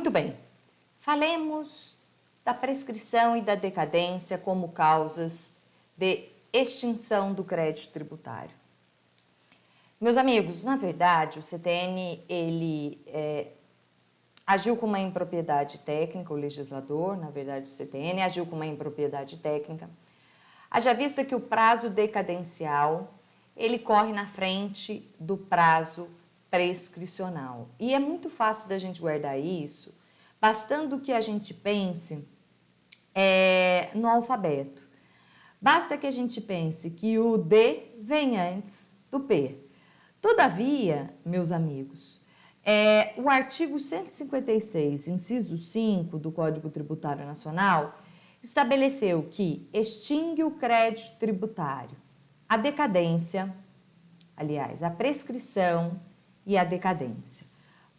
Muito bem, falemos da prescrição e da decadência como causas de extinção do crédito tributário. Meus amigos, na verdade, o CTN, ele agiu com uma impropriedade técnica, o legislador, na verdade, o CTN agiu com uma impropriedade técnica, haja vista que o prazo decadencial, ele corre na frente do prazo prescricional. E é muito fácil da gente guardar isso, bastando que a gente pense no alfabeto. Basta que a gente pense que o D vem antes do P. Todavia, meus amigos, o artigo 156, inciso 5 do Código Tributário Nacional, estabeleceu que extingue o crédito tributário, a decadência, aliás, a prescrição e a decadência.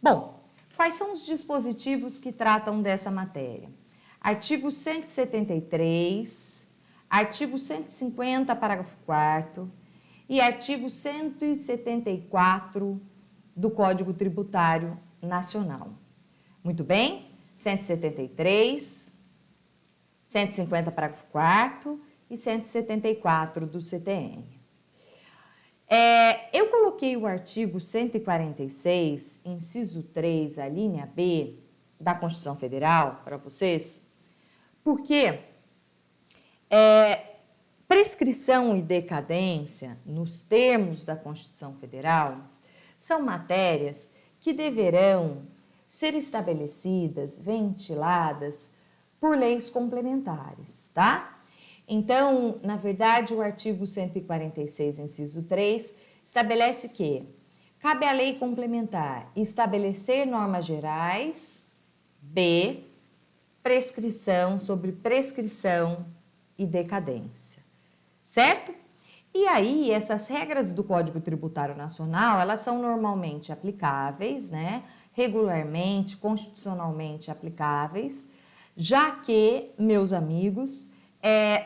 Bom, quais são os dispositivos que tratam dessa matéria? Artigo 173, artigo 150, parágrafo 4º e artigo 174 do Código Tributário Nacional. Muito bem? 173, 150, parágrafo 4º e 174 do CTN. Eu coloquei o artigo 146, inciso 3, a linha B da Constituição Federal para vocês, porque prescrição e decadência, nos termos da Constituição Federal, são matérias que deverão ser estabelecidas, ventiladas por leis complementares, tá? Então, na verdade, o artigo 146, inciso 3, estabelece que cabe à lei complementar estabelecer normas gerais, B, prescrição sobre prescrição e decadência, certo? E aí, essas regras do Código Tributário Nacional, elas são normalmente aplicáveis, né? Regularmente, constitucionalmente aplicáveis, já que, meus amigos,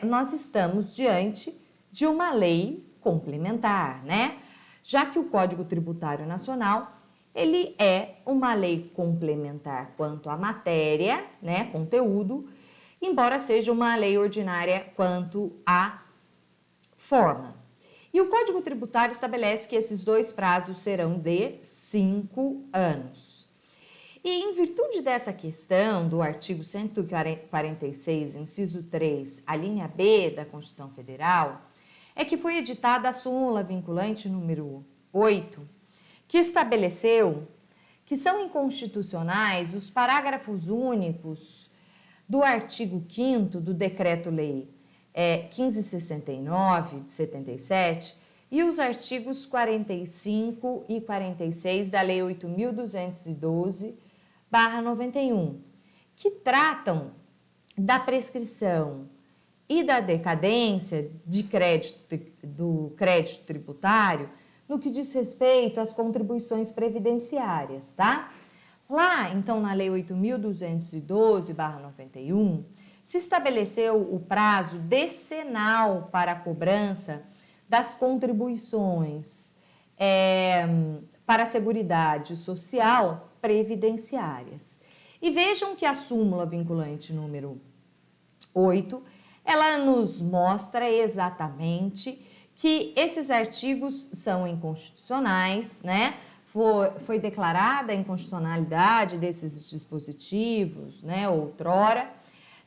nós estamos diante de uma lei complementar, né? Já que o Código Tributário Nacional, ele é uma lei complementar quanto à matéria, né, conteúdo, embora seja uma lei ordinária quanto à forma. E o Código Tributário estabelece que esses dois prazos serão de 5 anos. E em virtude dessa questão do artigo 146, inciso 3, a linha B da Constituição Federal, é que foi editada a súmula vinculante número 8, que estabeleceu que são inconstitucionais os parágrafos únicos do artigo 5º do Decreto-Lei 1569, de 77, e os artigos 45 e 46 da Lei 8.212/91, que tratam da prescrição e da decadência do crédito tributário no que diz respeito às contribuições previdenciárias, tá? Lá, então, na Lei 8.212/91, se estabeleceu o prazo decenal para a cobrança das contribuições para a Seguridade Social previdenciárias. E vejam que a súmula vinculante número 8, ela nos mostra exatamente que esses artigos são inconstitucionais, né? Foi declarada a inconstitucionalidade desses dispositivos, né, outrora,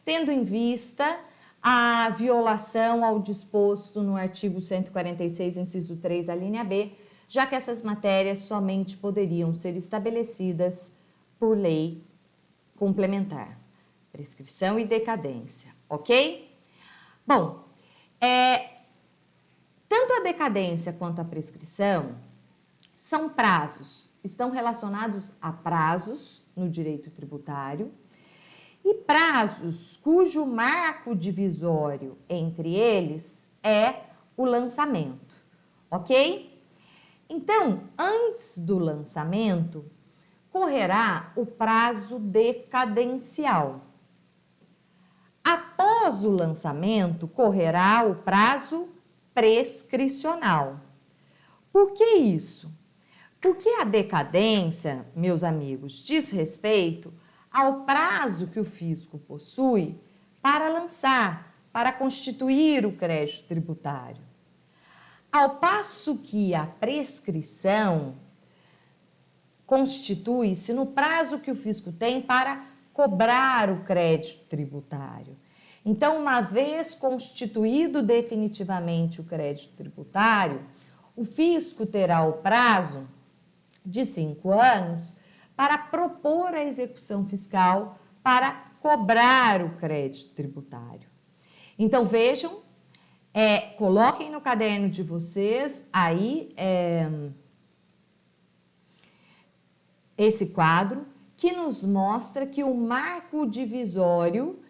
tendo em vista a violação ao disposto no artigo 146, inciso 3, a linha B, já que essas matérias somente poderiam ser estabelecidas por lei complementar, prescrição e decadência, ok? Bom, tanto a decadência quanto a prescrição são prazos, estão relacionados a prazos no direito tributário e prazos cujo marco divisório entre eles é o lançamento, ok? Então, antes do lançamento, correrá o prazo decadencial. Após o lançamento, correrá o prazo prescricional. Por que isso? Porque a decadência, meus amigos, diz respeito ao prazo que o fisco possui para lançar, para constituir o crédito tributário. Ao passo que a prescrição constitui-se no prazo que o fisco tem para cobrar o crédito tributário. Então, uma vez constituído definitivamente o crédito tributário, o fisco terá o prazo de 5 anos para propor a execução fiscal para cobrar o crédito tributário. Então, vejam, coloquem no caderno de vocês aí esse quadro que nos mostra que o marco divisório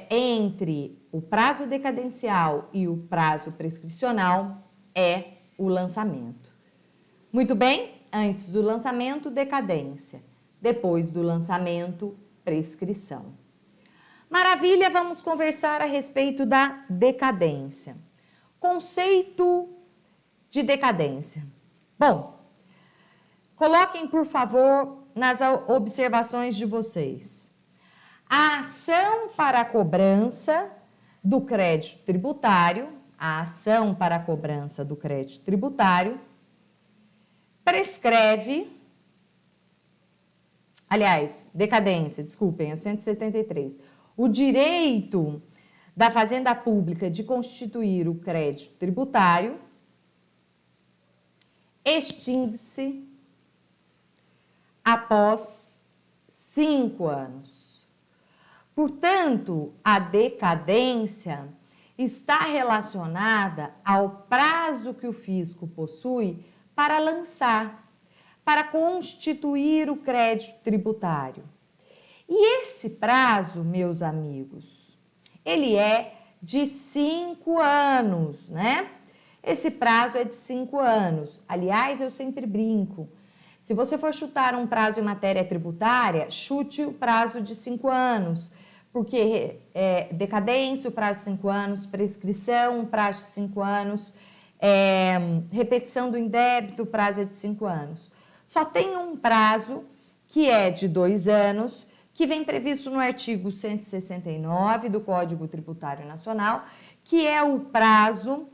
entre o prazo decadencial e o prazo prescricional é o lançamento. Muito bem, antes do lançamento, decadência. Depois do lançamento, prescrição. Maravilha, vamos conversar a respeito da decadência. Conceito de decadência. Bom, coloquem, por favor, nas observações de vocês. A ação para a cobrança do crédito tributário, prescreve, decadência, desculpem, é o 173. O direito da Fazenda Pública de constituir o crédito tributário extingue-se após 5 anos. Portanto, a decadência está relacionada ao prazo que o fisco possui para lançar, para constituir o crédito tributário. E esse prazo, meus amigos, ele é de 5 anos, né? Esse prazo é de 5 anos. Aliás, eu sempre brinco. Se você for chutar um prazo em matéria tributária, chute o prazo de 5 anos, porque decadência, o prazo de 5 anos, prescrição, o prazo de 5 anos, repetição do indébito, o prazo é de 5 anos. Só tem um prazo que é de 2 anos, que vem previsto no artigo 169 do Código Tributário Nacional, que é o prazo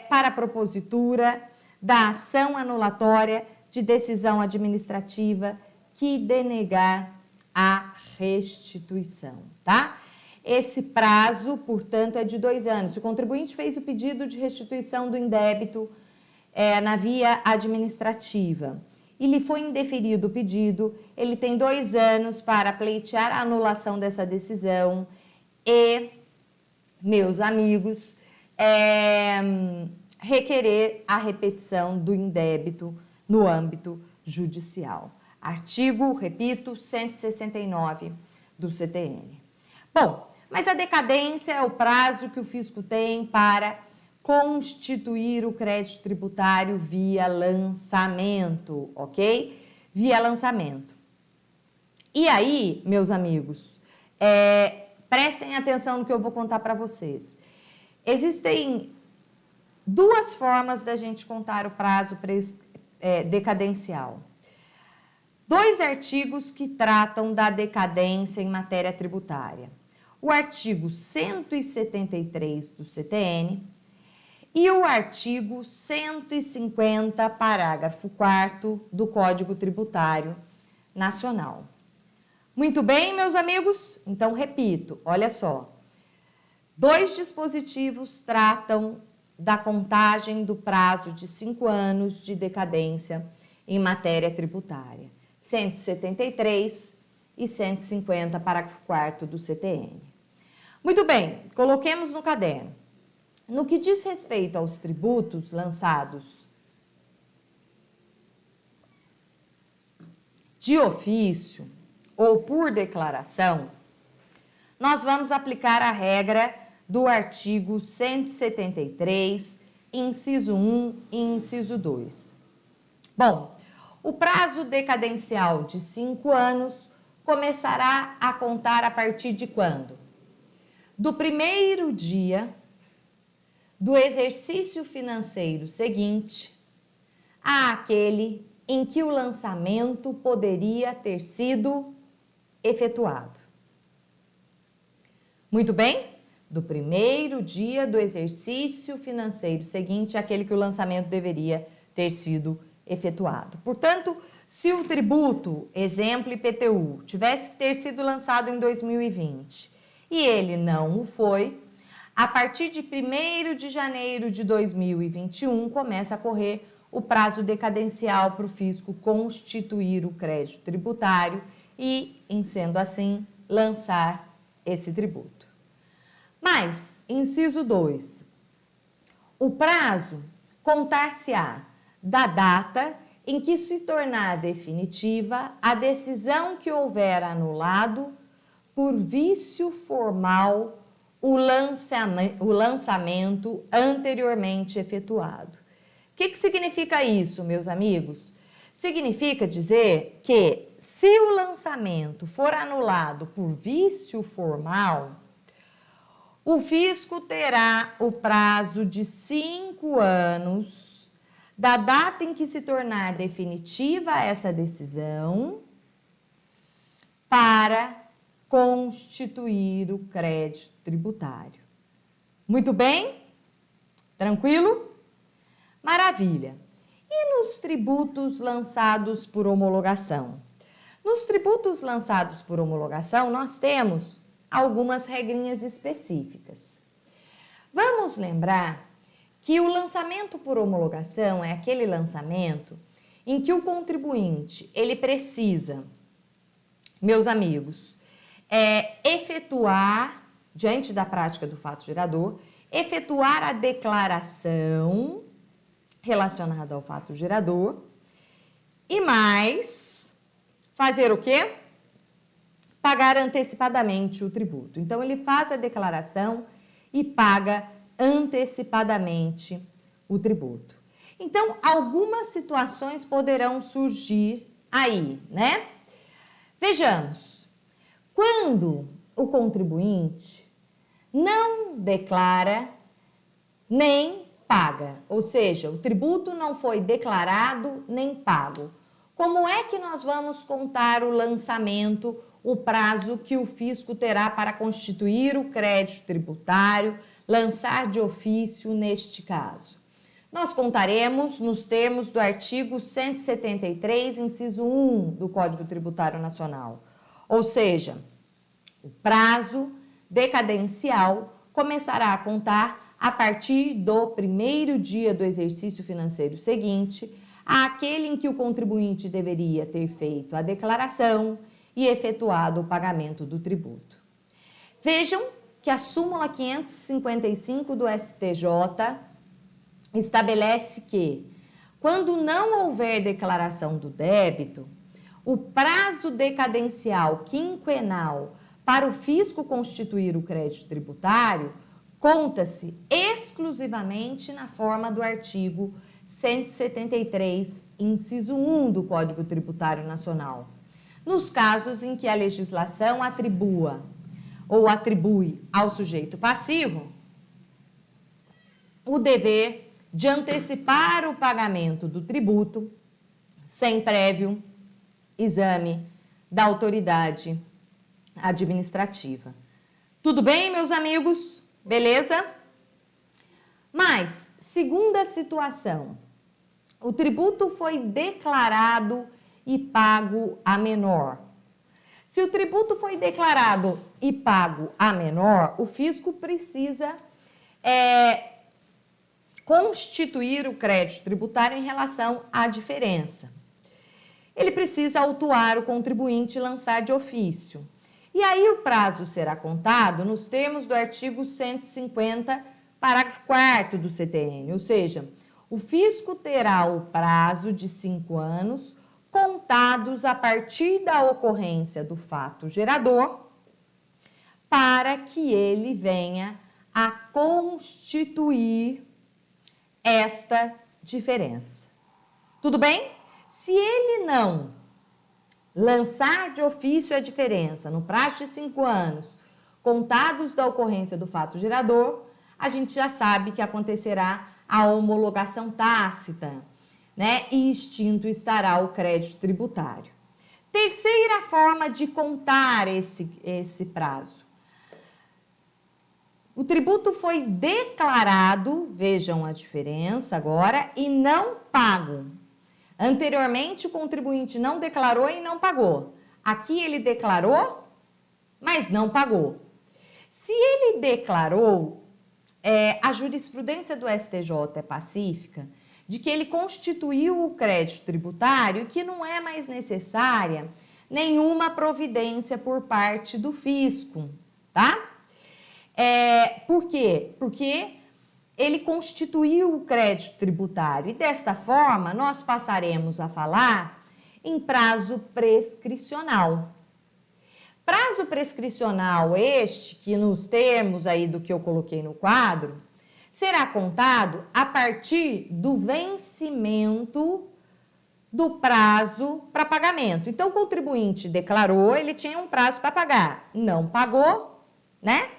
para a propositura da ação anulatória de decisão administrativa que denegar a restituição, tá? Esse prazo, portanto, é de 2 anos. Se o contribuinte fez o pedido de restituição do indébito na via administrativa e lhe foi indeferido o pedido, ele tem 2 anos para pleitear a anulação dessa decisão e, meus amigos, requerer a repetição do indébito no âmbito judicial. Artigo, repito, 169 do CTN. Bom, mas a decadência é o prazo que o fisco tem para constituir o crédito tributário via lançamento, ok? Via lançamento. E aí, meus amigos, prestem atenção no que eu vou contar para vocês. Existem 2 formas da gente contar o prazo decadencial. 2 artigos que tratam da decadência em matéria tributária. O artigo 173 do CTN e o artigo 150, parágrafo 4º do Código Tributário Nacional. Muito bem, meus amigos? Então, repito, olha só. 2 dispositivos tratam da contagem do prazo de 5 anos de decadência em matéria tributária. 173 e 150, parágrafo 4º do CTN. Muito bem, coloquemos no caderno. No que diz respeito aos tributos lançados de ofício ou por declaração, nós vamos aplicar a regra do artigo 173, inciso 1 e inciso 2. Bom, o prazo decadencial de 5 anos começará a contar a partir de quando? Do primeiro dia do exercício financeiro seguinte àquele em que o lançamento poderia ter sido efetuado. Muito bem? Do primeiro dia do exercício financeiro seguinte àquele que o lançamento deveria ter sido efetuado. Portanto, se o tributo, exemplo IPTU, tivesse que ter sido lançado em 2020 e ele não o foi, a partir de 1º de janeiro de 2021 começa a correr o prazo decadencial para o fisco constituir o crédito tributário e, em sendo assim, lançar esse tributo. Mas, inciso 2, o prazo contar-se-á da data em que se tornar definitiva a decisão que houver anulado por vício formal o lançamento anteriormente efetuado. O que significa isso, meus amigos? Significa dizer que, se o lançamento for anulado por vício formal, o fisco terá o prazo de 5 anos da data em que se tornar definitiva essa decisão para constituir o crédito tributário. Muito bem? Tranquilo? Maravilha. E nos tributos lançados por homologação? Nos tributos lançados por homologação, nós temos algumas regrinhas específicas. Vamos lembrar que o lançamento por homologação é aquele lançamento em que o contribuinte, ele precisa, meus amigos, efetuar, diante da prática do fato gerador, efetuar a declaração relacionada ao fato gerador e mais, fazer o quê? Pagar antecipadamente o tributo. Então, ele faz a declaração e paga antecipadamente o tributo. Então, algumas situações poderão surgir aí, né? Vejamos. Quando o contribuinte não declara nem paga, ou seja, o tributo não foi declarado nem pago, como é que nós vamos contar o lançamento, o prazo que o fisco terá para constituir o crédito tributário, lançar de ofício neste caso? Nós contaremos nos termos do artigo 173, inciso 1 do Código Tributário Nacional. Ou seja, o prazo decadencial começará a contar a partir do primeiro dia do exercício financeiro seguinte, àquele em que o contribuinte deveria ter feito a declaração e efetuado o pagamento do tributo. Vejam que a súmula 555 do STJ estabelece que, quando não houver declaração do débito, o prazo decadencial quinquenal para o fisco constituir o crédito tributário conta-se exclusivamente na forma do artigo 173, inciso 1 do Código Tributário Nacional, nos casos em que a legislação atribua ou atribui ao sujeito passivo o dever de antecipar o pagamento do tributo sem prévio exame da autoridade administrativa. Tudo bem, meus amigos? Beleza? Mas, segunda situação, o tributo foi declarado e pago a menor. Se o tributo foi declarado e pago a menor, o fisco precisa constituir o crédito tributário em relação à diferença. Ele precisa autuar o contribuinte e lançar de ofício. E aí o prazo será contado nos termos do artigo 150, parágrafo 4º do CTN, ou seja, o fisco terá o prazo de 5 anos contados a partir da ocorrência do fato gerador para que ele venha a constituir esta diferença. Tudo bem? Se ele não lançar de ofício a diferença no prazo de 5 anos, contados da ocorrência do fato gerador, a gente já sabe que acontecerá a homologação tácita, né? E extinto estará o crédito tributário. Terceira forma de contar esse prazo. O tributo foi declarado, vejam a diferença agora, e não pago. Anteriormente, o contribuinte não declarou e não pagou. Aqui ele declarou, mas não pagou. Se ele declarou, a jurisprudência do STJ é pacífica de que ele constituiu o crédito tributário e que não é mais necessária nenhuma providência por parte do fisco, tá? Por quê? Porque ele constituiu o crédito tributário e desta forma nós passaremos a falar em prazo prescricional. Prazo prescricional este, que nos termos aí do que eu coloquei no quadro, será contado a partir do vencimento do prazo para pagamento. Então, o contribuinte declarou, ele tinha um prazo para pagar, não pagou, né?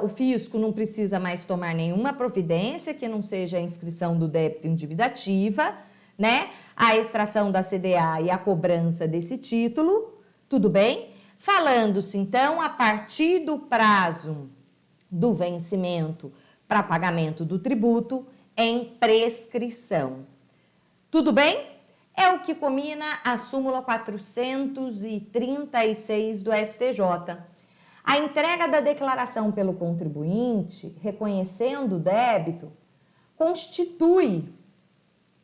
O fisco não precisa mais tomar nenhuma providência que não seja a inscrição do débito em dívida ativa, né? A extração da CDA e a cobrança desse título, tudo bem? Falando-se, então, a partir do prazo do vencimento para pagamento do tributo em prescrição. Tudo bem? É o que combina a súmula 436 do STJ. A entrega da declaração pelo contribuinte, reconhecendo o débito, constitui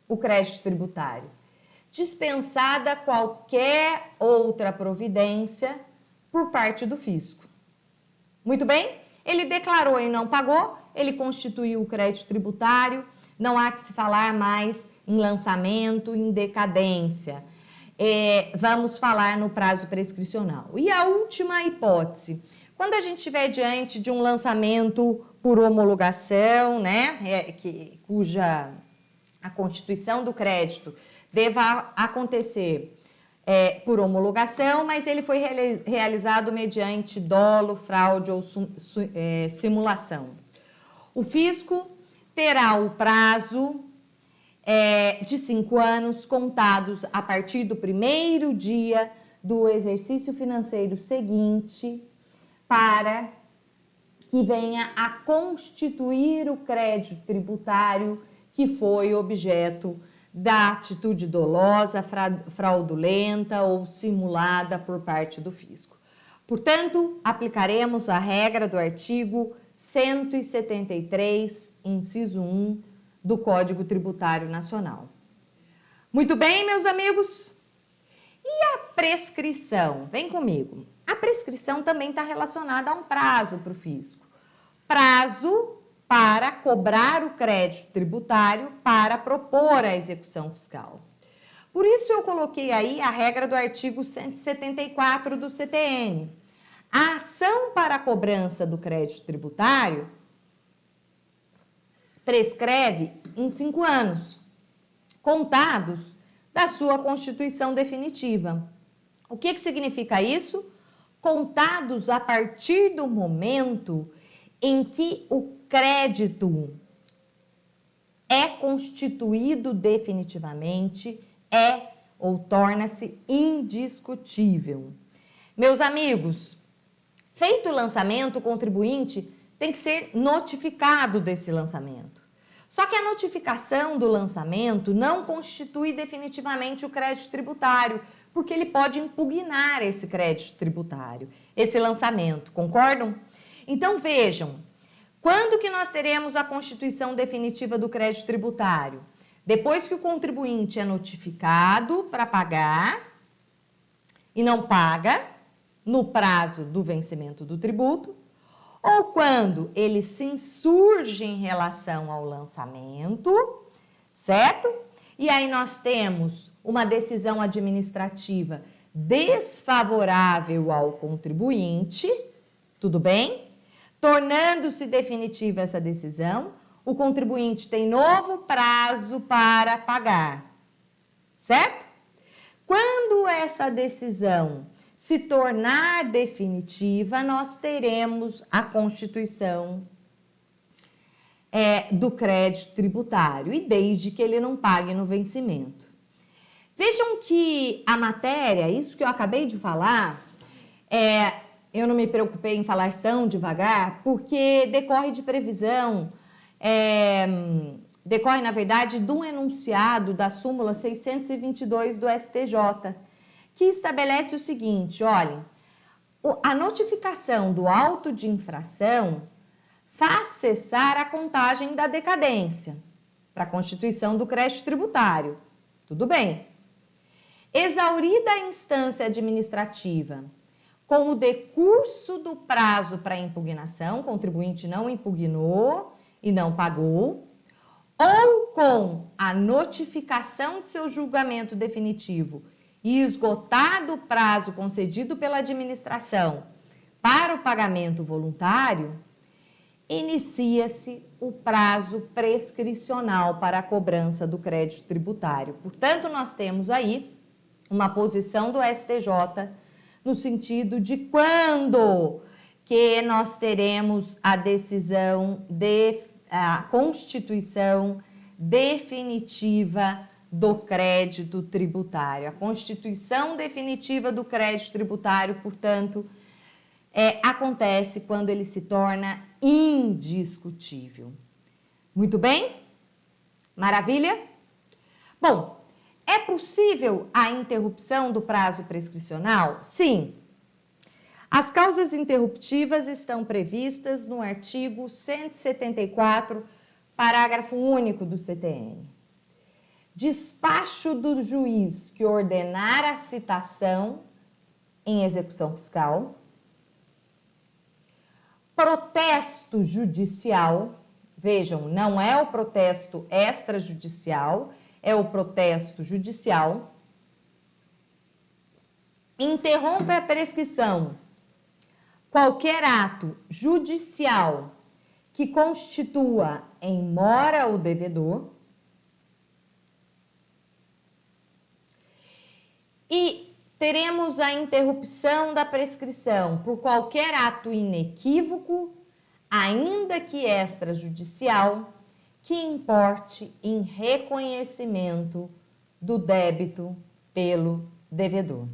o crédito tributário, dispensada qualquer outra providência por parte do fisco. Muito bem? Ele declarou e não pagou, ele constituiu o crédito tributário, não há que se falar mais em lançamento, em decadência. Vamos falar no prazo prescricional. E a última hipótese, quando a gente estiver diante de um lançamento por homologação, né, cuja a constituição do crédito deva acontecer por homologação, mas ele foi realizado mediante dolo, fraude ou simulação. O fisco terá o prazo de 5 anos contados a partir do primeiro dia do exercício financeiro seguinte para que venha a constituir o crédito tributário que foi objeto da atitude dolosa, fraudulenta ou simulada por parte do fisco. Portanto, aplicaremos a regra do artigo 173, inciso 1 do Código Tributário Nacional. Muito bem, meus amigos? E a prescrição? Vem comigo. A prescrição também está relacionada a um prazo para o fisco. Prazo para cobrar o crédito tributário para propor a execução fiscal. Por isso eu coloquei aí a regra do artigo 174 do CTN. A ação para a cobrança do crédito tributário prescreve em 5 anos, contados da sua constituição definitiva. O que significa isso? Contados a partir do momento em que o crédito é constituído definitivamente, ou torna-se indiscutível. Meus amigos, feito o lançamento, o contribuinte tem que ser notificado desse lançamento. Só que a notificação do lançamento não constitui definitivamente o crédito tributário, porque ele pode impugnar esse crédito tributário, esse lançamento, concordam? Então vejam, quando que nós teremos a constituição definitiva do crédito tributário? Depois que o contribuinte é notificado para pagar e não paga no prazo do vencimento do tributo, ou quando ele se insurge em relação ao lançamento, certo? E aí nós temos uma decisão administrativa desfavorável ao contribuinte, tudo bem? Tornando-se definitiva essa decisão, o contribuinte tem novo prazo para pagar, certo? Quando essa decisão se tornar definitiva, nós teremos a constituição do crédito tributário e desde que ele não pague no vencimento. Vejam que a matéria, isso que eu acabei de falar, eu não me preocupei em falar tão devagar, porque decorre de previsão, decorre, na verdade, de um enunciado da súmula 622 do STJ, que estabelece o seguinte, olhem, a notificação do auto de infração faz cessar a contagem da decadência para a constituição do crédito tributário. Tudo bem. Exaurida a instância administrativa com o decurso do prazo para impugnação, o contribuinte não impugnou e não pagou, ou com a notificação de seu julgamento definitivo e esgotado o prazo concedido pela administração para o pagamento voluntário, inicia-se o prazo prescricional para a cobrança do crédito tributário. Portanto, nós temos aí uma posição do STJ no sentido de quando que nós teremos a decisão a constituição definitiva do crédito tributário. A constituição definitiva do crédito tributário, portanto, acontece quando ele se torna indiscutível. Muito bem? Maravilha? Bom, é possível a interrupção do prazo prescricional? Sim. As causas interruptivas estão previstas no artigo 174, parágrafo único do CTN. Despacho do juiz que ordenar a citação em execução fiscal. Protesto judicial. Vejam, não é o protesto extrajudicial, é o protesto judicial. Interrompe a prescrição qualquer ato judicial que constitua em mora o devedor e teremos a interrupção da prescrição por qualquer ato inequívoco, ainda que extrajudicial, que importe em reconhecimento do débito pelo devedor.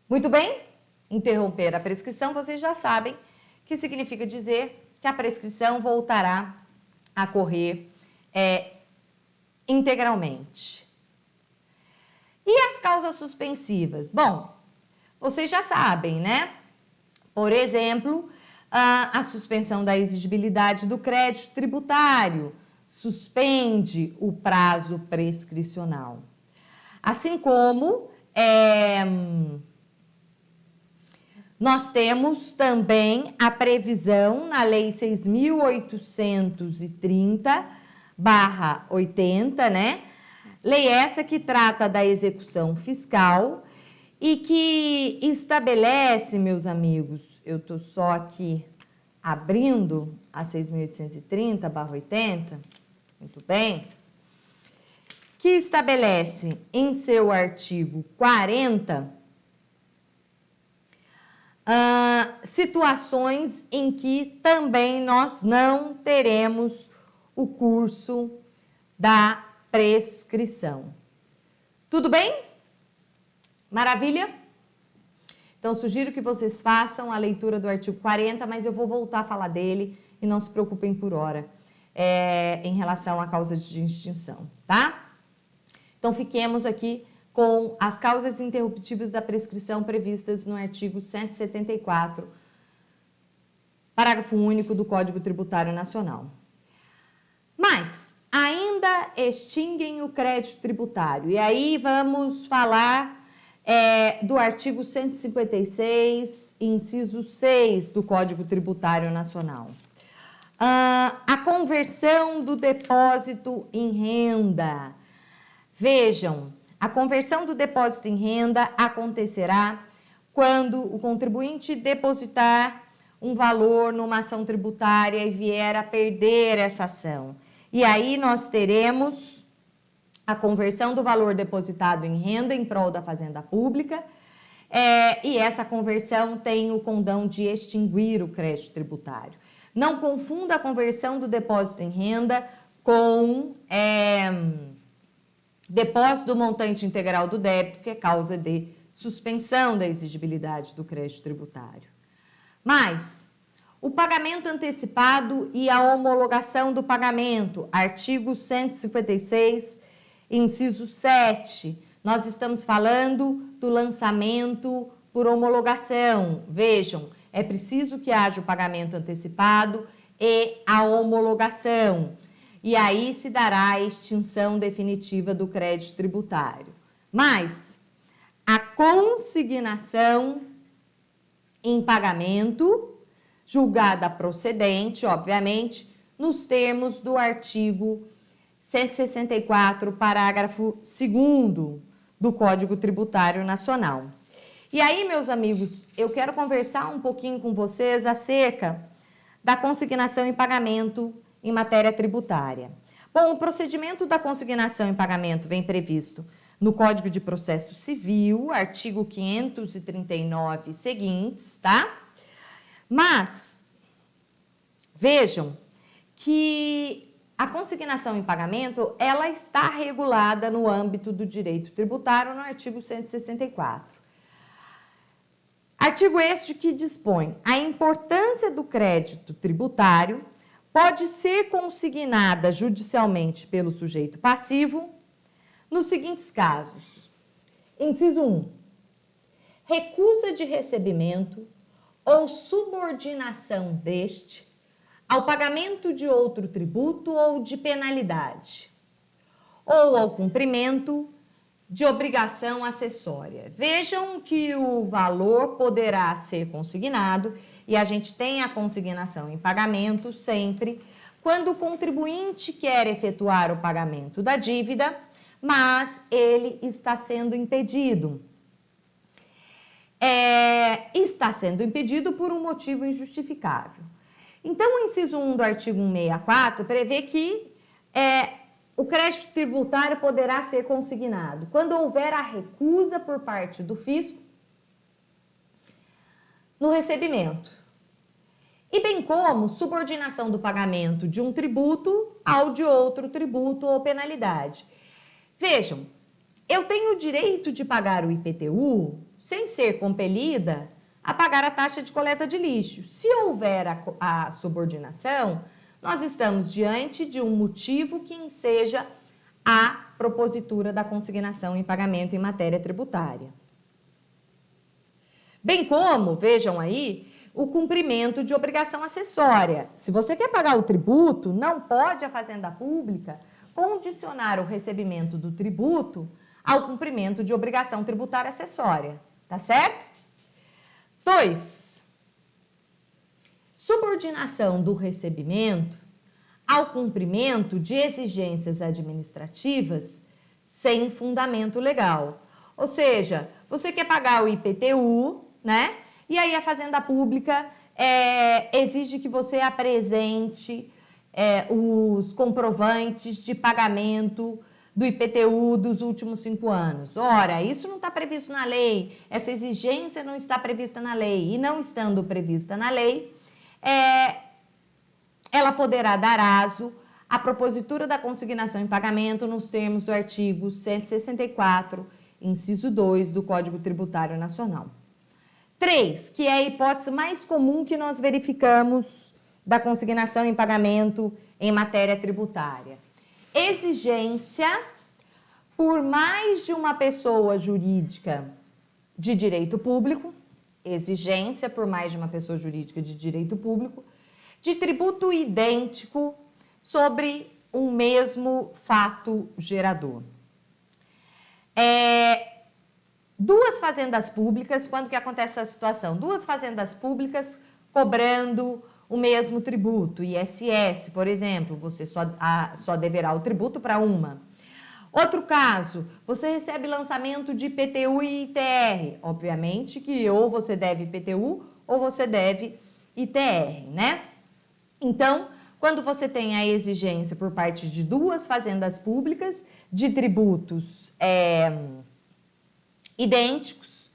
Muito bem? Interromper a prescrição, vocês já sabem que significa dizer que a prescrição voltará a correr integralmente. E as causas suspensivas? Bom, vocês já sabem, né? Por exemplo, a suspensão da exigibilidade do crédito tributário suspende o prazo prescricional. Assim como nós temos também a previsão na Lei 6.830/80, né? Lei essa que trata da execução fiscal e que estabelece, meus amigos, eu estou só aqui abrindo a 6.830/80, muito bem, que estabelece em seu artigo 40 situações em que também nós não teremos o curso da prescrição. Tudo bem? Maravilha? Então, sugiro que vocês façam a leitura do artigo 40, mas eu vou voltar a falar dele e não se preocupem por hora em relação à causa de extinção, tá? Então, fiquemos aqui com as causas interruptivas da prescrição previstas no artigo 174, parágrafo único do Código Tributário Nacional. Mas ainda extinguem o crédito tributário. E aí vamos falar do artigo 156, inciso 6 do Código Tributário Nacional. A conversão do depósito em renda. Vejam, a conversão do depósito em renda acontecerá quando o contribuinte depositar um valor numa ação tributária e vier a perder essa ação. E aí nós teremos a conversão do valor depositado em renda em prol da fazenda pública, e essa conversão tem o condão de extinguir o crédito tributário. Não confunda a conversão do depósito em renda com depósito do montante integral do débito, que é causa de suspensão da exigibilidade do crédito tributário. Mas o pagamento antecipado e a homologação do pagamento, artigo 156, inciso 7. Nós estamos falando do lançamento por homologação. Vejam, é preciso que haja o pagamento antecipado e a homologação. E aí se dará a extinção definitiva do crédito tributário. Mas a consignação em pagamento, julgada procedente, obviamente, nos termos do artigo 164, parágrafo 2º do Código Tributário Nacional. E aí, meus amigos, eu quero conversar um pouquinho com vocês acerca da consignação em pagamento em matéria tributária. Bom, o procedimento da consignação em pagamento vem previsto no Código de Processo Civil, artigo 539 e seguintes, tá? Mas, vejam que a consignação em pagamento, ela está regulada no âmbito do direito tributário no artigo 164. Artigo este que dispõe: a importância do crédito tributário pode ser consignada judicialmente pelo sujeito passivo nos seguintes casos. Inciso 1. Recusa de recebimento ou subordinação deste ao pagamento de outro tributo ou de penalidade, ou ao cumprimento de obrigação acessória. Vejam que o valor poderá ser consignado e a gente tem a consignação em pagamento sempre quando o contribuinte quer efetuar o pagamento da dívida, mas ele está sendo impedido. Está sendo impedido por um motivo injustificável. Então, o inciso 1 do artigo 164 prevê que o crédito tributário poderá ser consignado quando houver a recusa por parte do fisco no recebimento, e bem como subordinação do pagamento de um tributo ao de outro tributo ou penalidade. Vejam, eu tenho o direito de pagar o IPTU sem ser compelida a pagar a taxa de coleta de lixo. Se houver a subordinação, nós estamos diante de um motivo que enseja a propositura da consignação em pagamento em matéria tributária. Bem como, vejam aí, o cumprimento de obrigação acessória. Se você quer pagar o tributo, não pode a Fazenda Pública condicionar o recebimento do tributo ao cumprimento de obrigação tributária acessória, tá certo? 2. Subordinação do recebimento ao cumprimento de exigências administrativas sem fundamento legal. Ou seja, você quer pagar o IPTU, né? E aí a Fazenda Pública exige que você apresente os comprovantes de pagamento do IPTU dos últimos 5 anos. Ora, isso não está previsto na lei, essa exigência não está prevista na lei, e não estando prevista na lei, ela poderá dar aso à propositura da consignação em pagamento nos termos do artigo 164, inciso 2 do Código Tributário Nacional. 3, que é a hipótese mais comum que nós verificamos da consignação em pagamento em matéria tributária. Exigência por mais de uma pessoa jurídica de direito público, exigência por mais de uma pessoa jurídica de direito público, de tributo idêntico sobre um mesmo fato gerador. Duas fazendas públicas, quando que acontece essa situação? Duas fazendas públicas cobrando o mesmo tributo, ISS, por exemplo, você só deverá o tributo para uma. Outro caso, você recebe lançamento de IPTU e ITR. Obviamente que ou você deve IPTU ou você deve ITR, né? Então, quando você tem a exigência por parte de duas fazendas públicas de tributos idênticos,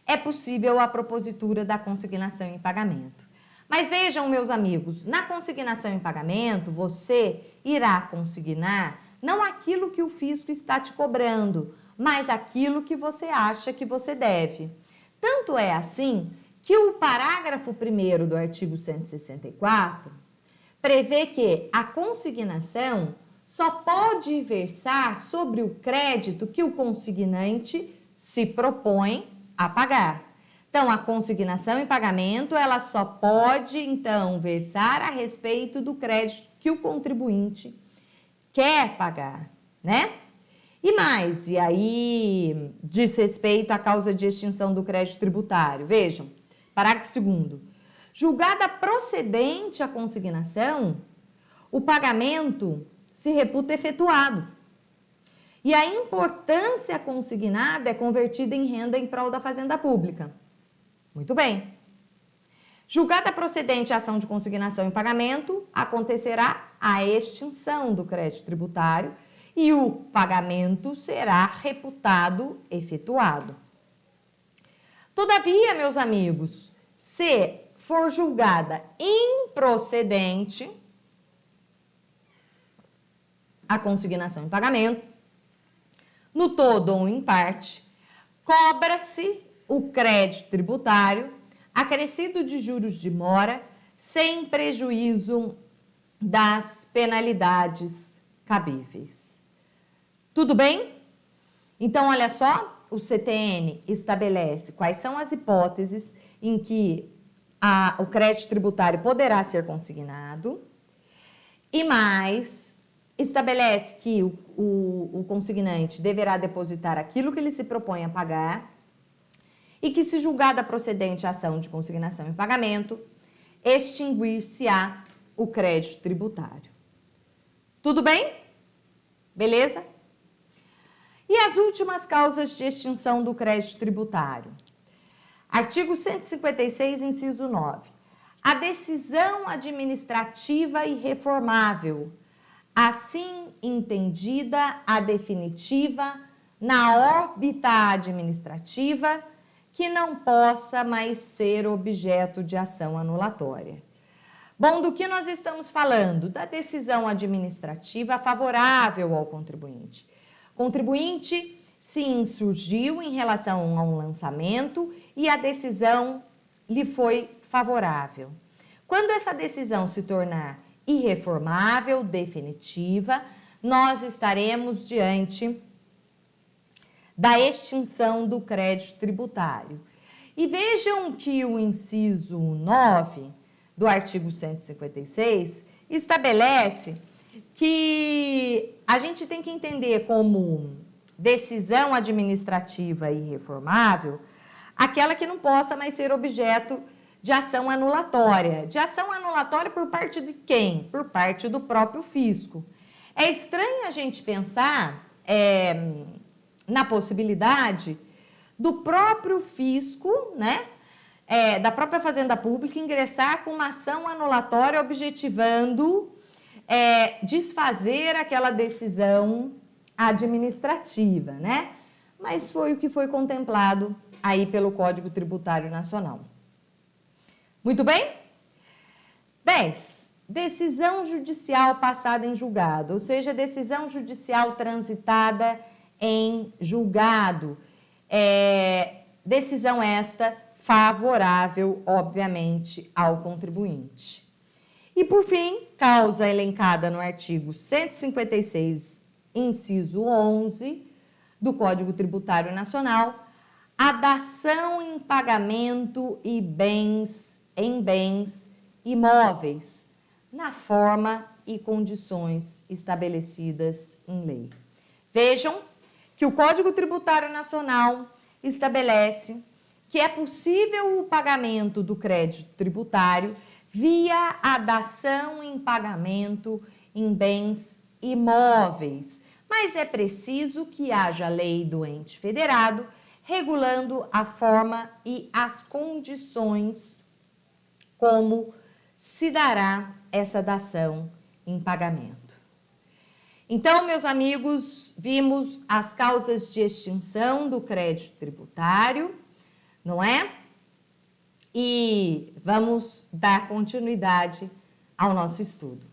é possível a propositura da consignação em pagamento. Mas vejam, meus amigos, na consignação em pagamento, você irá consignar não aquilo que o fisco está te cobrando, mas aquilo que você acha que você deve. Tanto é assim que o parágrafo 1º do artigo 164 prevê que a consignação só pode versar sobre o crédito que o consignante se propõe a pagar. Então, a consignação em pagamento, ela só pode, então, versar a respeito do crédito que o contribuinte quer pagar, né? E mais, e aí diz respeito à causa de extinção do crédito tributário. Vejam, parágrafo 2º. Julgada procedente a consignação, o pagamento se reputa efetuado. E a importância consignada é convertida em renda em prol da fazenda pública. Muito bem. Julgada procedente a ação de consignação em pagamento, acontecerá a extinção do crédito tributário e o pagamento será reputado efetuado. Todavia, meus amigos, se for julgada improcedente a consignação em pagamento, no todo ou em parte, cobra-se o crédito tributário acrescido de juros de mora, sem prejuízo das penalidades cabíveis. Tudo bem? Então, olha só, o CTN estabelece quais são as hipóteses em que o crédito tributário poderá ser consignado e mais, estabelece que o consignante deverá depositar aquilo que ele se propõe a pagar e que, se julgada procedente a ação de consignação em pagamento, extinguir-se-á o crédito tributário. Tudo bem? Beleza? E as últimas causas de extinção do crédito tributário? Artigo 156, inciso 9. A decisão administrativa irreformável, assim entendida a definitiva na órbita administrativa, que não possa mais ser objeto de ação anulatória. Bom, do que nós estamos falando? Da decisão administrativa favorável ao contribuinte. O contribuinte se insurgiu em relação a um lançamento e a decisão lhe foi favorável. Quando essa decisão se tornar irreformável, definitiva, nós estaremos diante da extinção do crédito tributário. E vejam que o inciso 9 do artigo 156 estabelece que a gente tem que entender como decisão administrativa irreformável aquela que não possa mais ser objeto de ação anulatória. De ação anulatória por parte de quem? Por parte do próprio fisco. É estranho a gente pensar na possibilidade do próprio fisco, né, da própria Fazenda Pública, ingressar com uma ação anulatória objetivando desfazer aquela decisão administrativa, né? Mas foi o que foi contemplado aí pelo Código Tributário Nacional. Muito bem? 10. Decisão judicial passada em julgado, ou seja, decisão judicial transitada em julgado. Decisão esta favorável, obviamente, ao contribuinte. E, por fim, causa elencada no artigo 156, inciso 11 do Código Tributário Nacional, a dação em pagamento em bens imóveis, na forma e condições estabelecidas em lei. Vejam que o Código Tributário Nacional estabelece que é possível o pagamento do crédito tributário via a dação em pagamento em bens imóveis, mas é preciso que haja lei do ente federado regulando a forma e as condições como se dará essa dação em pagamento. Então, meus amigos, vimos as causas de extinção do crédito tributário, não é? e vamos dar continuidade ao nosso estudo.